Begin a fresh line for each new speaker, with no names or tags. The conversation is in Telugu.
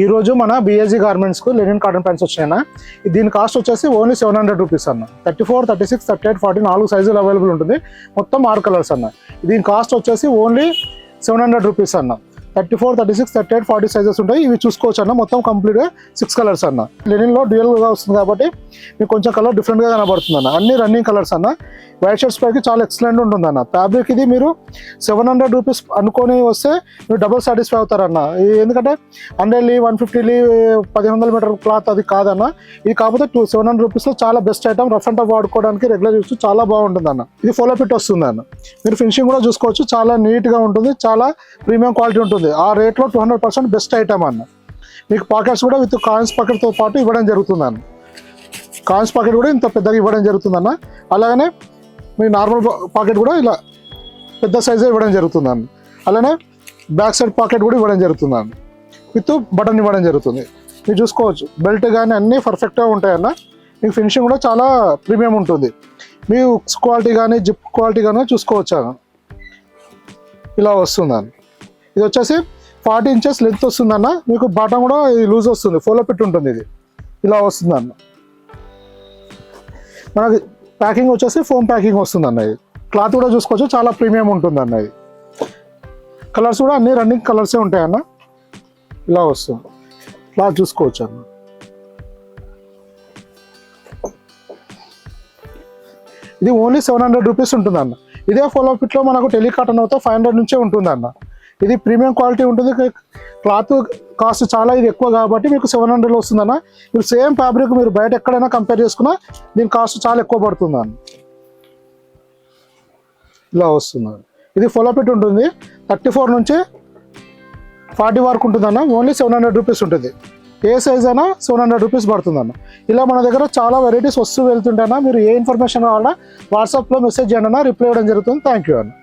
ఈ రోజు మన బిఎస్జీ గార్మెంట్స్ కు లెనిన్ కాటన్ ప్యాంట్స్ వచ్చాయన్న. దీని కాస్ట్ వచ్చేసి ఓన్లీ 700 రూపీస్ అన్న. 34, 36, 38, 40 4 సైజులు అవైలబుల్ ఉంటుంది. మొత్తం 6 కలర్స్ అన్న. దీని కాస్ట్ వచ్చేసి ఓన్లీ 700 రూపీస్ అన్న. 34, 36, 38, 40 సైజెస్ ఉంటాయి. ఇవి చూసుకోవచ్చు అన్న. మొత్తం కంప్లీట్గా 6 కలర్స్ అన్న. లెనిన్లో డ్యూయల్గా వస్తుంది కాబట్టి మీకు కొంచెం కలర్ డిఫరెంట్గా కనబడుతుంది అన్న. అన్ని రన్నింగ్ కలర్స్ అన్న. వైట్ షర్ట్స్ పైకి చాలా ఎక్సలెంట్ ఉంటుంది అన్న. ఫ్యాబ్రిక్ ఇది మీరు 700 రూపీస్ అనుకొని వస్తే మీరు డబుల్ సాటిస్ఫై అవుతారన్న. ఎందుకంటే 100 150 1500 మీటర్ క్లాత్ అది కాదన్న. ఇది కాకపోతే 700 రూపీస్లో చాలా best item. Rough and tough వాడుకోవడానికి రెగ్యులర్ యూస్ చాలా బాగుంటుంది అన్న. ఇది ఫోలో ఫిట్ వస్తుంది అన్న. మీరు ఫినిషింగ్ కూడా చూసుకోవచ్చు. చాలా నీట్గా ఉంటుంది. చాలా ప్రీమియం క్వాలిటీ ఉంటుంది. ఆ రేట్లో 200% బెస్ట్ ఐటమ్ అన్న. మీకు పాకెట్స్ కూడా విత్ కాయిన్స్ పాకెట్తో పాటు ఇవ్వడం జరుగుతుంది అన్న. కాయిన్స్ పాకెట్ కూడా ఇంత పెద్దగా ఇవ్వడం జరుగుతుంది అన్న. అలాగనే మీ నార్మల్ పాకెట్ కూడా ఇలా పెద్ద సైజే ఇవ్వడం జరుగుతుంది అన్న. అలానే బ్యాక్ సైడ్ పాకెట్ కూడా ఇవ్వడం జరుగుతుంది అన్న. విత్ బటన్ ఇవ్వడం జరుగుతుంది. మీరు చూసుకోవచ్చు బెల్ట్ కానీ అన్నీ పర్ఫెక్ట్గా ఉంటాయన్న. మీకు ఫినిషింగ్ కూడా చాలా ప్రీమియం ఉంటుంది. మీ హుక్స్ క్వాలిటీ కానీ జిప్ క్వాలిటీ కానీ చూసుకోవచ్చు అన్న. ఇలా వస్తుంది అన్న. ఇది వచ్చేసి 40 ఇంచెస్ లెంత్ వస్తుందన్న. మీకు బాటం కూడా లూజ్ వస్తుంది. ఫోలో ఫిట్ ఉంటుంది. ఇది ఇలా వస్తుంది అన్న. మనకి ప్యాకింగ్ వచ్చేసి ఫోమ్ ప్యాకింగ్ వస్తుంది అన్న. ఇది క్లాత్ కూడా చూసుకోవచ్చు. చాలా ప్రీమియం ఉంటుంది అన్న. ఇది కలర్స్ కూడా అన్ని రన్నింగ్ కలర్సే ఉంటాయి అన్న. ఇలా వస్తుంది. క్లాత్ చూసుకోవచ్చు అన్న. ఇది ఓన్లీ 700 రూపీస్ ఉంటుంది అన్న. ఇదే ఫోలో ఫిట్లో మనకు టెలికాటన్ అవుతా 500 నుంచే ఉంటుంది అన్న. ఇది ప్రీమియం క్వాలిటీ ఉంటుంది. క్లాత్ కాస్ట్ చాలా ఇది ఎక్కువ కాబట్టి మీకు 700లో వస్తుందన్న. మీరు సేమ్ ఫ్యాబ్రిక్ మీరు బయట ఎక్కడైనా కంపేర్ చేసుకున్నా దీని కాస్ట్ చాలా ఎక్కువ పడుతుంది అన్న. ఇలా వస్తుంది. ఇది ఫోలో ఫిట్ ఉంటుంది. 34 నుంచి 40 వరకు ఉంటుందన్న. ఓన్లీ 700 రూపీస్ ఉంటుంది. ఏ సైజ్ అయినా 700 రూపీస్ పడుతుందన్న. ఇలా మన దగ్గర చాలా వెరైటీస్ వస్తూ వెళ్తుంటాయన్నా. మీరు ఏ ఇన్ఫర్మేషన్ కావాలన్నా వాట్సాప్లో మెసేజ్ చేయండి అన్న. రిప్లై ఇవ్వడం జరుగుతుంది. థ్యాంక్ యూ అన్న.